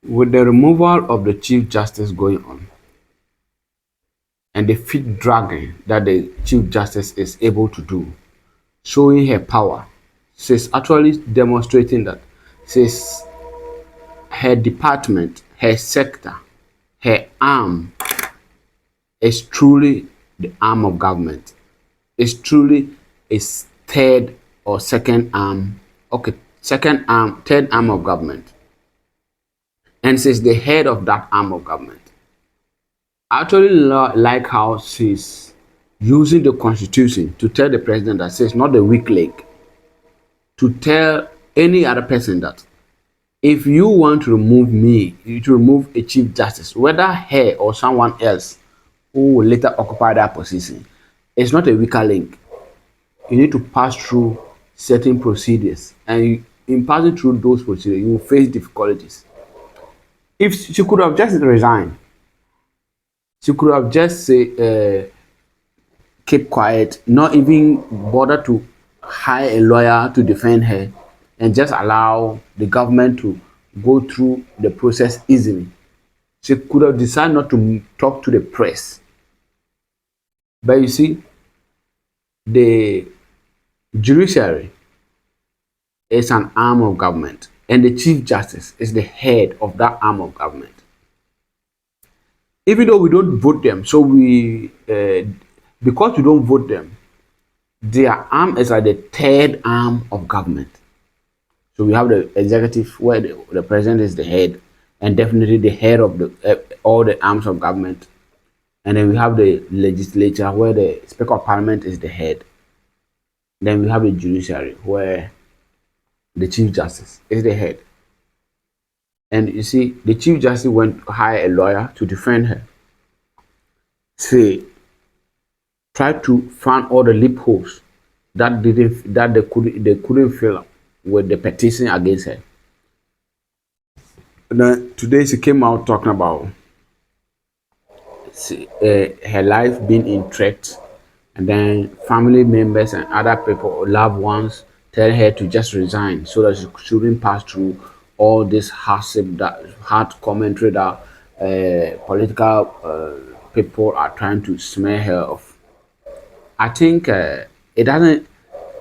With the removal of the Chief Justice going on and the feet dragging that the Chief Justice is able to do, showing her power, she's actually demonstrating that she's her department, her sector, her arm is truly the arm of government. It's truly a third or second arm, okay, second arm, third arm of government. And she's the head of that arm of government. I actually like how she's using the constitution to tell the president that she's not the weak link, to tell any other person that if you want to remove me, to remove a chief justice, whether her or someone else who will later occupy that position, it's not a weaker link. You need to pass through certain procedures, and in passing through those procedures, you will face difficulties. If she could have just resigned, she could have just say, keep quiet, not even bother to hire a lawyer to defend her, and just allow the government to go through the process easily. She could have decided not to talk to the press. But you see, the judiciary is an arm of government, and the chief justice is the head of that arm of government. Even though we don't vote them, so because we don't vote them, their arm is like the third arm of government. So we have the executive, where the president is the head, and definitely the head of all the arms of government. And then we have the legislature, where the Speaker of Parliament is the head. Then we have the judiciary, where the Chief Justice is the head. And you see, the Chief Justice went to hire a lawyer to defend her. Say, try to find all the loopholes that they couldn't fill up with the petition against her. And then today she came out talking about her life being in threat, and then family members and other people, loved ones, tell her to just resign so that she shouldn't pass through all this hard commentary that political people are trying to smear her of. I think it doesn't.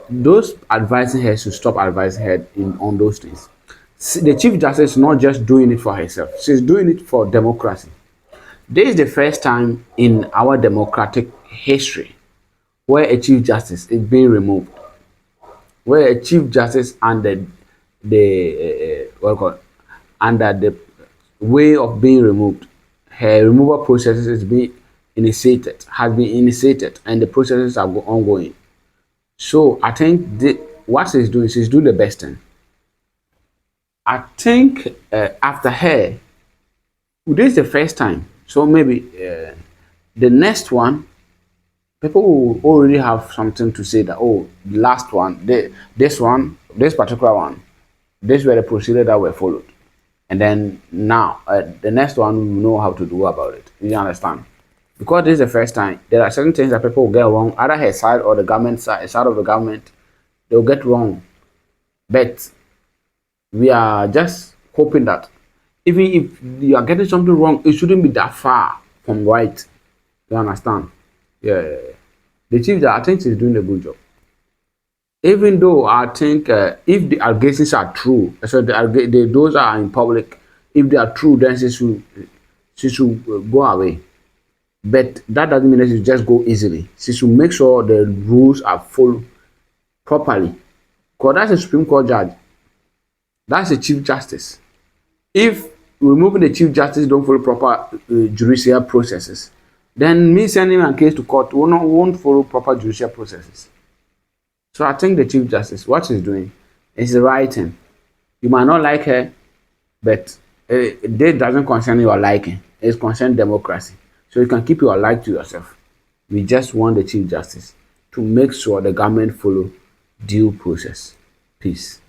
Those advising her should stop advising her on those things. The Chief Justice is not just doing it for herself; she's doing it for democracy. This is the first time in our democratic history where a Chief Justice is being removed, where a Chief Justice under the under the way of being removed, her removal processes is being has been initiated, and the processes are ongoing. So I think what she's doing the best thing. I think after her, this is the first time. So maybe the next one, people will already have something to say that, oh, the last one, this particular one, this were the procedure that were followed. And then now, the next one, we know how to do about it. You understand? Because this is the first time, there are certain things that people will get wrong, either her side or the government side of the government, they'll get wrong. But we are just hoping that even if you are getting something wrong, it shouldn't be that far from right. You understand? Yeah. The chief that I think is doing a good job. Even though I think if the allegations are true, so those are in public, if they are true, then she should go away. But that doesn't mean that she just go easily. She should make sure the rules are followed properly. Because that's a Supreme Court judge. That's a Chief Justice. If removing the Chief Justice don't follow proper judicial processes, then me sending a case to court won't follow proper judicial processes. So I think the Chief Justice, what she's doing is the right thing. You might not like her, but this doesn't concern your liking. It concerns democracy. So you can keep your like to yourself. We just want the Chief Justice to make sure the government follow due process. Peace.